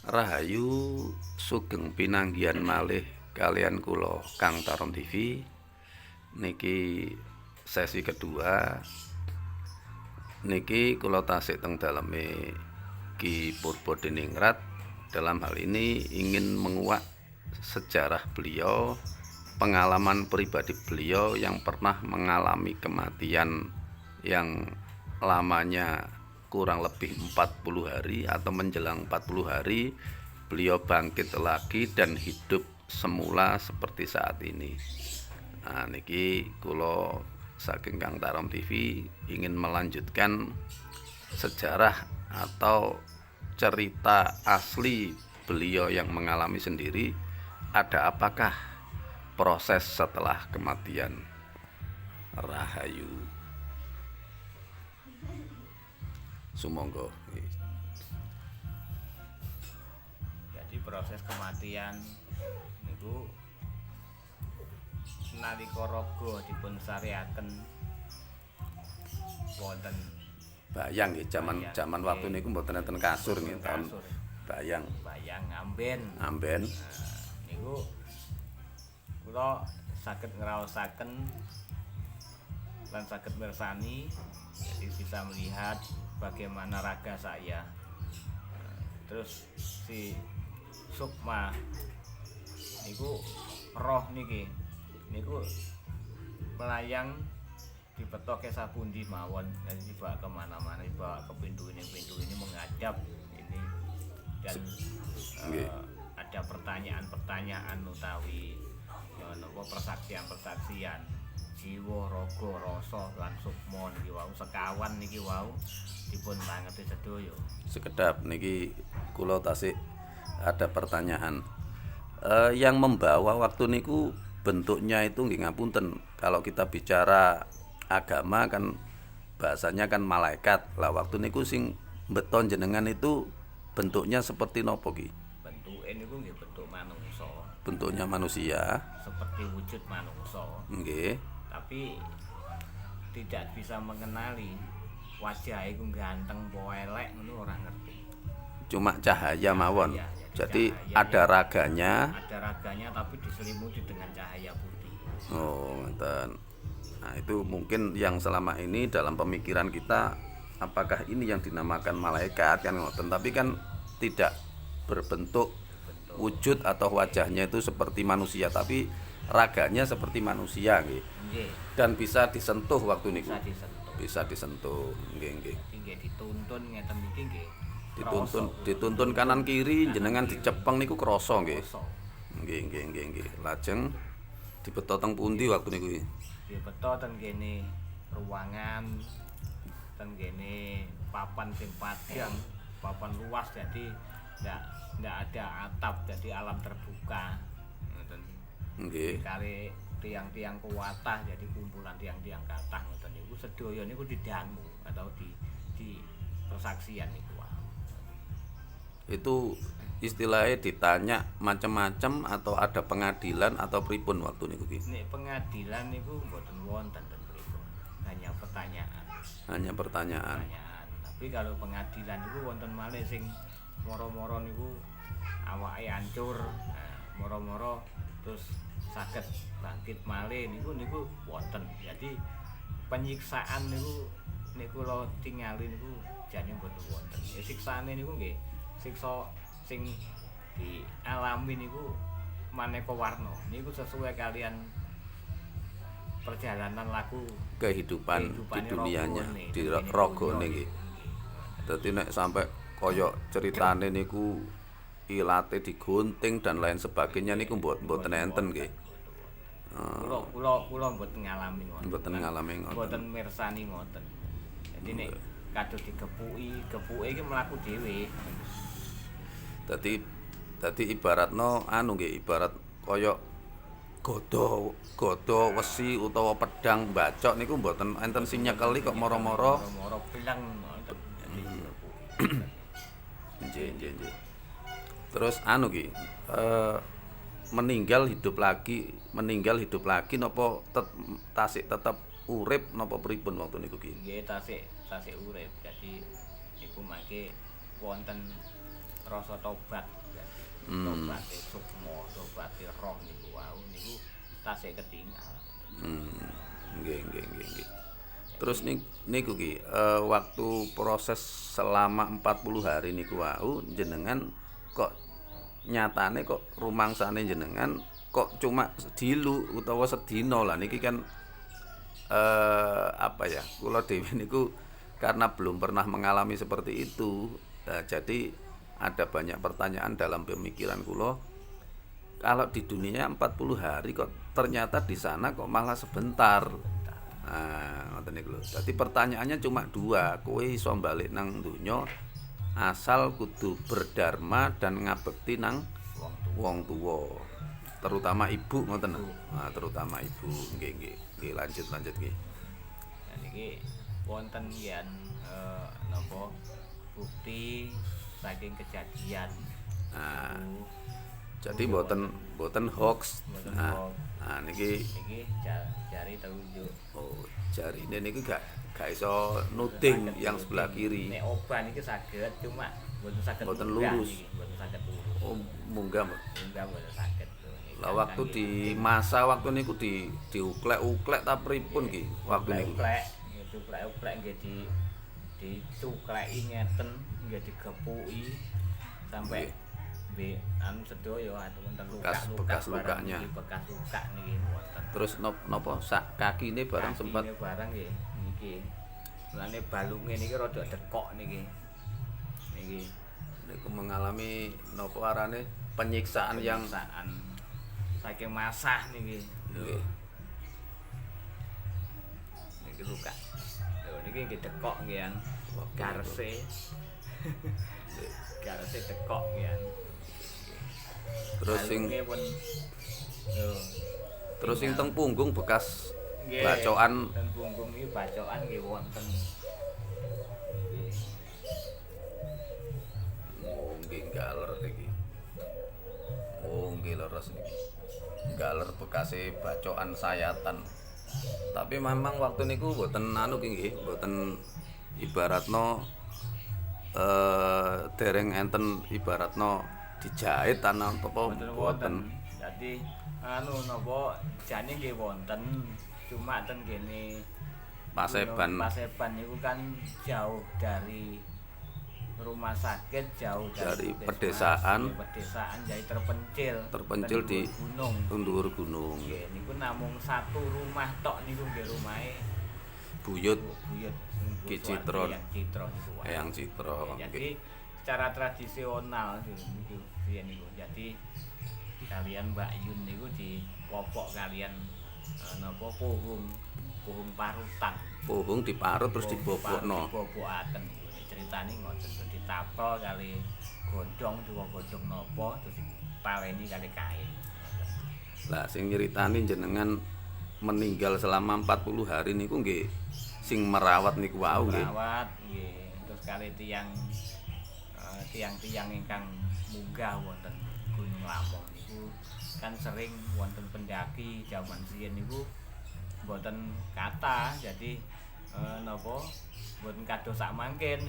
Rahayu sugeng pinanggihan malih kalian kula Kang Tarom TV. Niki sesi kedua. Niki kula tasik teng daleme Ki Purbodiningrat. Dalam hal ini ingin menguak sejarah beliau, pengalaman pribadi beliau yang pernah mengalami kematian yang lamanya kurang lebih 40 hari atau menjelang 40 hari beliau bangkit lagi dan hidup semula seperti saat ini. Nah, niki kula saking Kang Tarom TV ingin melanjutkan sejarah atau cerita asli beliau yang mengalami sendiri. Ada apakah proses setelah kematian? Rahayu. Sumangga. Jadi proses kematian niku nalika raga dipun sariaken wonten Bayang nggih, jaman waktu niku mboten enten kasur nggih, tahun bayang amben. amben. Niku kula saged ngraosaken lan saged mirsani, jadi bisa melihat bagaimana raga saya. Terus si Sukma niku roh niki niku melayang dipetoke sapundi mawon, dan dibawa kemana-mana, dibawa ke pintu ini menghadap ini, dan ada pertanyaan utawi persaksian jiwa raga rasa lan sukma niki wau sekawan niki wau dipun pangeti sedaya. Sekedap niki kula tasik ada pertanyaan. Yang membawa waktu niku bentuknya itu nggih ngapunten, kalau kita bicara agama kan bahasanya kan malaikat. Lah waktu niku sing beton jenengan itu bentuknya seperti nopo ki? Bentuke niku nggih bentuk manungsa. Bentuknya manusia. Seperti wujud manungsa. Nggih. Tapi tidak bisa mengenali wajah iku ganteng apa elek ngono ora ngerti. Cuma cahaya mawon. Ya, jadi cahaya, ada raganya. Ada raganya tapi diselimuti dengan cahaya putih. Oh, ngeten. Nah, itu mungkin yang selama ini dalam pemikiran kita, apakah ini yang dinamakan malaikat kan ngoten, tapi kan tidak berbentuk wujud atau wajahnya itu seperti manusia, tapi raganya seperti manusia nggih. Dan bisa disentuh waktu niku. Bisa disentuh. Nggih. Nggih dituntun ngeten iki nggih. Dituntun kanan kiri jenengan dicepeng niku krasa nggih. Nggih. Lajeng dibeto teng pundi waktu niku? Dibeto ten kene ruangan, ten kene papan sing padang, papan luas, jadi ndak ada atap, jadi alam terbuka. Ngoten. Nggih. Kali tiang-tiang kuwatah, jadi kumpulan tiang-tiang kathah ngoten niku sedaya niku didangu atau di persaksian niku. Itu istilahnya ditanya macam-macam atau ada pengadilan atau pripun waktu niku ki? Nek pengadilan niku mboten wonten ten mriku. Hanya pertanyaan. Hanya pertanyaan. Tapi kalau pengadilan niku wonten malih sing moro-moro niku awake hancur, moro-moro terus saged bangkit malih niku wonten. Jadi penyiksaan niku nek kula tingali niku jane mboten wonten. Siksane niku nggih siksa sing dialami niku maneka warna. Niku sesuai kalian perjalanan laku kehidupan di dunianya, di ragane nggih. Dadi nek sampai kaya ceritane niku ilate digunting dan lain sebagainya niku mboten enten nggih. Kula mboten ngalami ngoten. Mboten ngalami ngoten. Mboten mirsani ngoten. Jadi nek kados gepuke iki mlaku dhewe. Dadi ibaratno anu nggih, ibarat kaya godo wesi utawa pedang bacok niku mboten enten sing nyekeli kok moro-moro bilang. Nggih. Terus anu ki, meninggal hidup lagi napa tasik tetep urip napa pripun waktu niku ki? Nggih tasik urip. Jadi iku mangke wonten rasa tobat. Tobat sukma, tobat roh niku wau niku tasih ketinggal. Nggih. Terus niku ki waktu proses selama 40 hari niku wau jenengan kok nyatane kok rumangsane jenengan kok cuma sedilu utawa sedina lah niki kan apa ya, kula dhewe niku karena belum pernah mengalami seperti itu. Jadi ada banyak pertanyaan dalam pemikiran kula. Kalau di dunia 40 hari kok ternyata di sana kok malah sebentar. Nah, ngoten niku lho. Dadi pertanyaannya cuma dua, kowe iso balik nang donya asal kudu berdharma dan ngabekti nang wong tuwa. Terutama ibu ngoten. Nah, terutama ibu. Nggih. Lanjut nggih. Nah niki wonten yen napa bukti saking kejadian. Nah, jadi mboten hoax. Nah niki jari telunjuk. Oh, jarine niki gak iso nuding yang sebelah kiri. Nek oban iki saged cuma mboten lurus. Mboten saged lurus. Oh, munggah. Munggah mboten saged. Lah waktu di masa waktu niku diuklek-uklek ta pripun ki waktu niku? Uklek nggih dicukleki ngeten nggih digepuki sampai anu sedaya wonten bekas lukanya. Bekas luka niki wonten. Terus napa sak kakine barang sempat barang nggih niki. Mulane balunge niki rada dekok niki. Niku mengalami napa arane penyiksaan yang saking masah niki. Nggih. Niki luka. Lho niki nggih dekok nggih an. Garse. Garse dekok nggih an. Terus sing teng punggung bekas bacokan. Teng punggung iki bacokan nggih wonten. Oh, nggih galer iki. Oh, nggih leres niki. Galer bekase bacokan sayatan. Tapi memang waktu niku mboten anu nggih, mboten ibaratno dereng enten ibaratno dijahit ana apa mboten. Dadi anu napa jane nggih wonten, cuma ten kene Paseban niku kan jauh dari rumah sakit, jauh dari pedesaan jadi terpencil di gunung. gunung. Nggih niku namung satu rumah tok niku nggih rumahe Buyut Ki Citron. Eyang Citro. Jadi secara tradisional niku riyen niku. Jadi kalian Mbak Yun niku dipopok kalian napa pohung parutan. Pohung diparut terus dibobokno. Dibobokaken. Ceritane ngoten ditapel kali godhong godhong napa terus dipaleni kali kain. Lah sing nyeritani jenengan meninggal selama 40 hari niku nggih sing merawat niku wau nggih. Merawat nggih. Terus kali tiang-tiang ingkang munggah wonten Gunung Lamong niku kan sering wonten pendaki jaman riyen niku mboten kathah. Jadi napa mboten kados sak mangken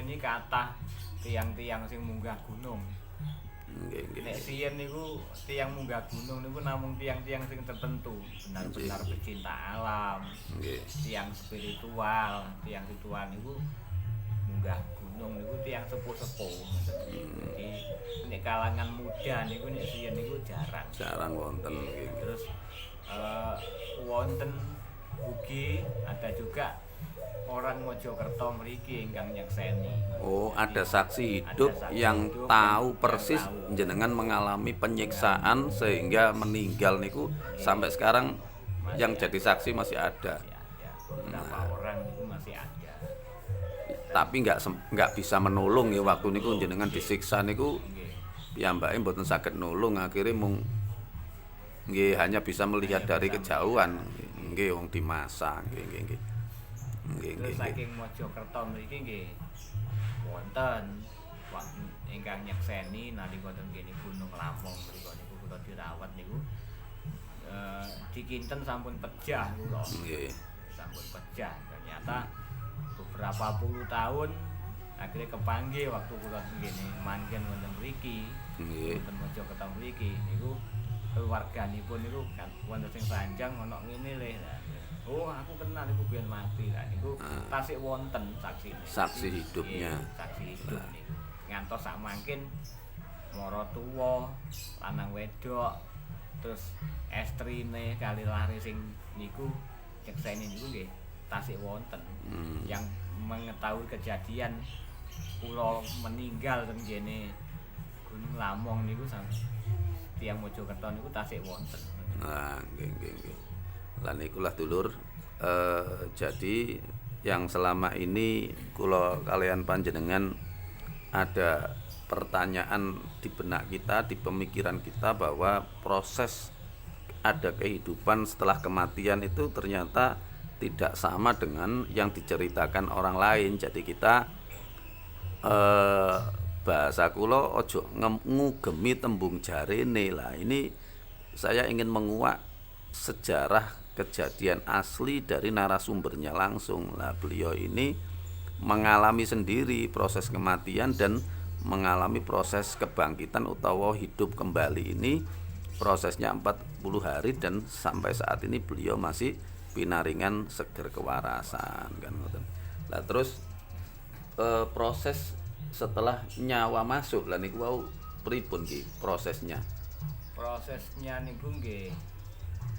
iki kathah tiang-tiang sing munggah gunung. Nggih. Nek riyen niku tiang munggah gunung niku namung tiang-tiang sing tertentu, benar-benar pecinta alam. Nggih. Tiang spiritual niku munggah gunung niku tiang sepuh-sepuh. Jadi nek kalangan muda niku nek riyen niku jarang Wonten nggih. Terus wonten ugi ada juga orang Mojokerto mriki ingkang nyekseni. Oh, ada saksi hidup yang tahu persis jenengan mengalami penyiksaan sehingga meninggal niku sampai sekarang yang jadi saksi masih ada. Beberapa orang itu masih ada. Tapi nggak bisa menolong ya waktu niku jenengan disiksa niku. Piyambake mboten saged nulung, akhirnya mung nggih hanya bisa melihat dari kejauhan. Nggih wong dimasak nggih. Terus saking Mojokerto mriki nggih wonten ingkang nyekseni nalika ten kene Gunung Lamong mriku niku kula dirawat niku dikinten sampun pejah kula. Nggih. Sampun pejah. Ternyata beberapa puluh tahun akhirnya kepanggih waktu kula ngene manggen wonten mriki Nggih. wonten Mojokerto mriki niku keluarganipun niku kan wonten sing sanjang ana ngene le. Oh, aku kenal iku biyen mati lah niku tasik wonten saksine. Saksi hidupnya. Nggih, saksi hidup niku. Ngantos sak mangkin mara tuwa, lanang wedok, terus estrine kali lare sing niku nyekseni niku nggih tasik wonten. Yang mengetahui kejadian kula meninggal ten kene Gunung Lamong niku tiyang Mojokerto niku tasik wonten. Nah, nggih. Lah nikulah dulur, jadi yang selama ini kula kalian panjenengan ada pertanyaan di benak kita, di pemikiran kita bahwa proses ada kehidupan setelah kematian itu ternyata tidak sama dengan yang diceritakan orang lain. Jadi kita bahasa kula ojo ngugemi tembung jarene lah. Ini saya ingin menguak sejarah kejadian asli dari narasumbernya langsung. Lah beliau ini mengalami sendiri proses kematian dan mengalami proses kebangkitan utawa hidup kembali ini prosesnya 40 hari dan sampai saat ini beliau masih pinaringan seger kewarasan kan ngoten. Lah terus proses setelah nyawa masuk lah niku wau pripun ki prosesnya? Prosesnya niku nggih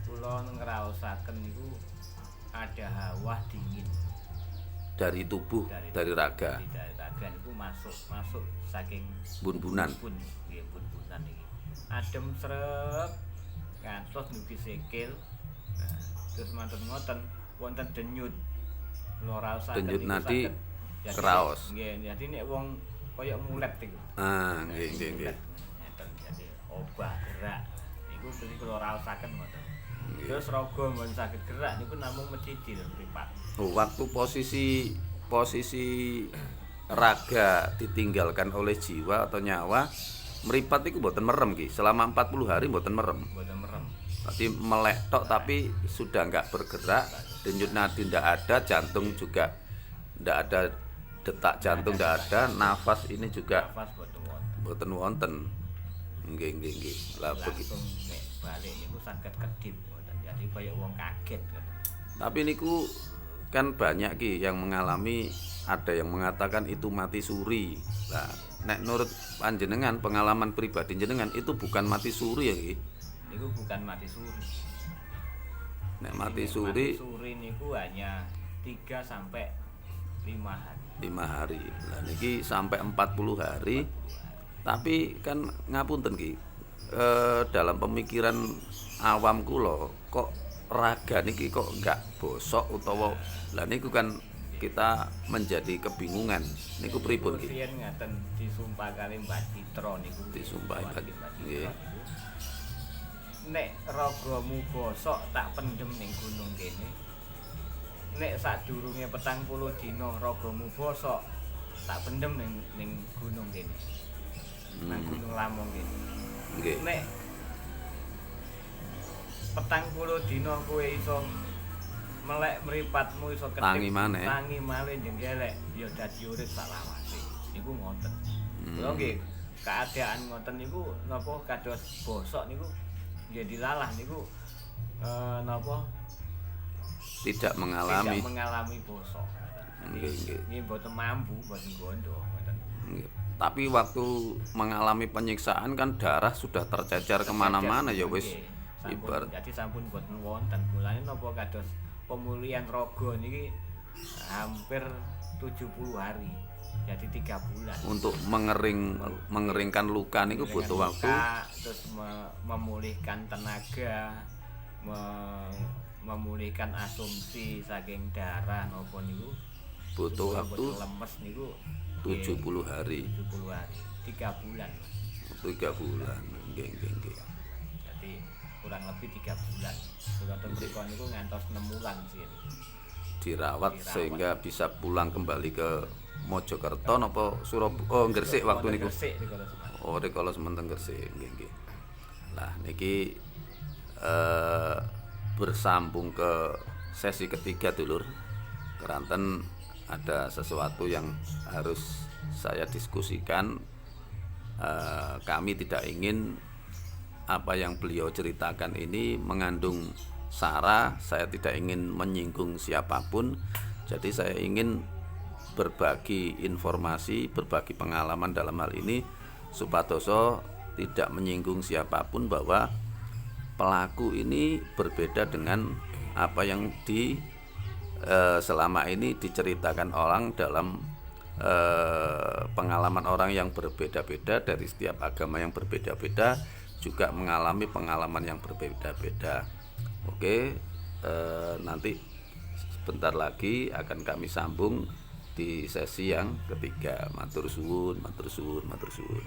kula ngraosaken niku ada hawa dingin Dari tubuh, dari raga, dari raga niku masuk saking bun-bunan. Nggih bun-bunan iki. Adem srep ngantos nugi sikil. Nah, terus mantun ngoten wonten denyut. Kula raosaken Denyut niku nadi saged kraos. Nggih, jadi nek wong kaya mulet iku. Nggih. Jadi obah gerak niku kula raosaken ngoten. Terus raga mboten saged gerak niku namung mecicil mripat. Waktu posisi raga ditinggalkan oleh jiwa atau nyawa, meripat itu mboten merem ki. Selama 40 hari mboten merem. Mboten merem. Berarti melek tok tapi sudah enggak bergerak, denyut nadi ndak ada, jantung juga ndak ada, detak jantung ndak ada, nafas ini juga Nafas mboten wonten. Nggih. Lah begitu. langsung nek balik niku saged kedip ngoten. Jadi kaya wong kaget kan. Tapi niku kan banyak ki yang mengalami, ada yang mengatakan itu mati suri. Nah, nek nurut panjenengan pengalaman pribadi jenengan itu bukan mati suri ya ki. Niku bukan mati suri. Nek mati Mati suri suri niku hanya 3 sampai 5 hari. 5 hari. Lah niki sampai 40 hari. Tapi kan ngapunten ki. Dalam pemikiran awam kula kok raga niki kok enggak bosok utawa lah niku kan kita menjadi kebingungan. Niku pripun ki? Riyen ngaten disumpah kali Mbah Citra niku. Disumpah Mbah Citra. Nggih. Nek ragamu bosok tak pendem ning gunung kene. Nek sadurunge 40 dina ragamu bosok tak pendem ning gunung kene. Nang Gunung Lamong kene. Nggih. Nek 40 dina kowe iso melek mripatmu iso ketip Tangi maneh. tangi malih jenggelek ya dadi urip salawase. Niku ngoten. Lho nggih, keadaan ngoten niku napa kados bosok niku nggih dilalah niku napa Tidak mengalami. tidak mengalami bosok. Nggih. Nggih mboten mampu, mboten gondo ngoten. Nggih. Tapi waktu mengalami penyiksaan kan darah sudah tercecer kemana-mana ya wis Nggih, ibarat. jadi sampun boten wonten. Mulane napa kados pemulihan raga niki hampir 70 hari. Jadi 3 bulan. Untuk mengeringkan luka niku butuh waktu. Terus memulihkan tenaga, memulihkan asumsi saking darah napa niku Butuh waktu lemes niku 70 hari. 70 hari. 3 bulan. 3 bulan. Nggih. Jadi kurang lebih 3 bulan. Kula mriku niku ngantos 6 bulan sih. Dirawat sehingga bisa pulang kembali ke Mojokerto napa Surabaya. Oh, Gresik waktu niku. Gresik niku Mas. Oh, rikala sementing Gresik. Nggih. Lah niki bersambung ke sesi ketiga dulur. Keranten ada sesuatu yang harus saya diskusikan. Kami tidak ingin apa yang beliau ceritakan ini mengandung sara. Saya tidak ingin menyinggung siapapun. Jadi saya ingin berbagi informasi, berbagi pengalaman dalam hal ini, supadoso tidak menyinggung siapapun, bahwa pelaku ini berbeda dengan apa yang selama ini diceritakan orang dalam pengalaman orang yang berbeda-beda dari setiap agama yang berbeda-beda, juga mengalami pengalaman yang berbeda-beda. Oke, nanti sebentar lagi akan kami sambung di sesi yang ketiga. Matur suwun, matur suwun, matur suwun.